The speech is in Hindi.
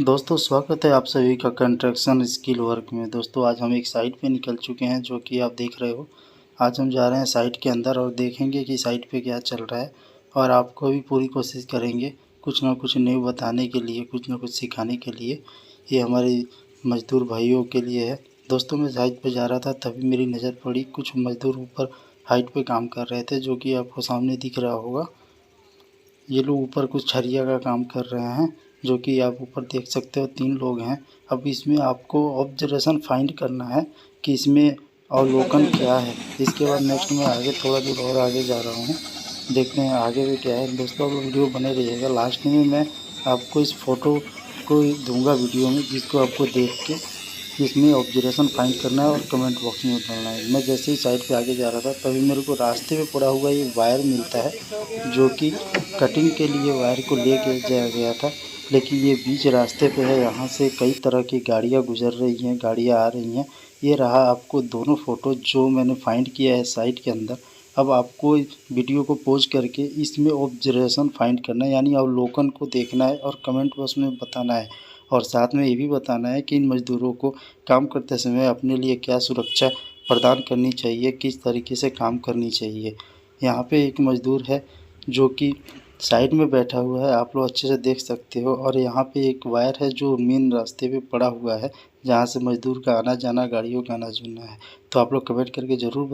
दोस्तों स्वागत है आप सभी का कंस्ट्रक्शन स्किल वर्क में। दोस्तों आज हम एक साइट पे निकल चुके हैं जो कि आप देख रहे हो। आज हम जा रहे हैं साइट के अंदर और देखेंगे कि साइट पे क्या चल रहा है और आपको भी पूरी कोशिश करेंगे कुछ ना कुछ न्यू बताने के लिए, कुछ ना कुछ सिखाने के लिए। ये हमारे मज़दूर भाइयों के लिए है। दोस्तों मैं साइट पे जा रहा था तभी मेरी नज़र पड़ी, कुछ मज़दूर ऊपर हाइट पे काम कर रहे थे जो कि आपको सामने दिख रहा होगा। ये लोग ऊपर कुछ छरिया का काम कर रहे हैं जो कि आप ऊपर देख सकते हो, 3 लोग हैं। अब इसमें आपको ऑब्जर्वेशन फाइंड करना है कि इसमें अवलोकन क्या है। इसके बाद नेक्स्ट में आगे थोड़ा दूर और आगे जा रहा हूँ, देखते हैं आगे भी क्या है। दोस्तों आप वीडियो बने रहिएगा, लास्ट में मैं आपको इस फ़ोटो को दूंगा वीडियो में, जिसको आपको देख के इसमें ऑब्जर्वेशन फाइंड करना है और कमेंट बॉक्स में डालना है। मैं जैसे ही साइड पे आगे जा रहा था तभी मेरे को रास्ते में पड़ा हुआ ये वायर मिलता है जो कि कटिंग के लिए वायर को लेके जाया गया था, लेकिन ये बीच रास्ते पे है। यहाँ से कई तरह की गाड़ियाँ गुजर रही हैं, गाड़ियाँ आ रही हैं। ये रहा आपको दोनों फ़ोटो जो मैंने फाइंड किया है साइट के अंदर। अब आपको वीडियो को पॉज करके इसमें ऑब्जर्वेशन फाइंड करना है, यानी अवलोकन को देखना है और कमेंट बॉक्स में बताना है। और साथ में ये भी बताना है कि इन मज़दूरों को काम करते समय अपने लिए क्या सुरक्षा प्रदान करनी चाहिए, किस तरीके से काम करनी चाहिए। यहाँ पे एक मज़दूर है जो कि साइड में बैठा हुआ है, आप लोग अच्छे से देख सकते हो। और यहाँ पे एक वायर है जो मेन रास्ते पे पड़ा हुआ है, जहाँ से मज़दूर का आना जाना, गाड़ियों का आना जाना है। तो आप लोग कमेंट करके ज़रूर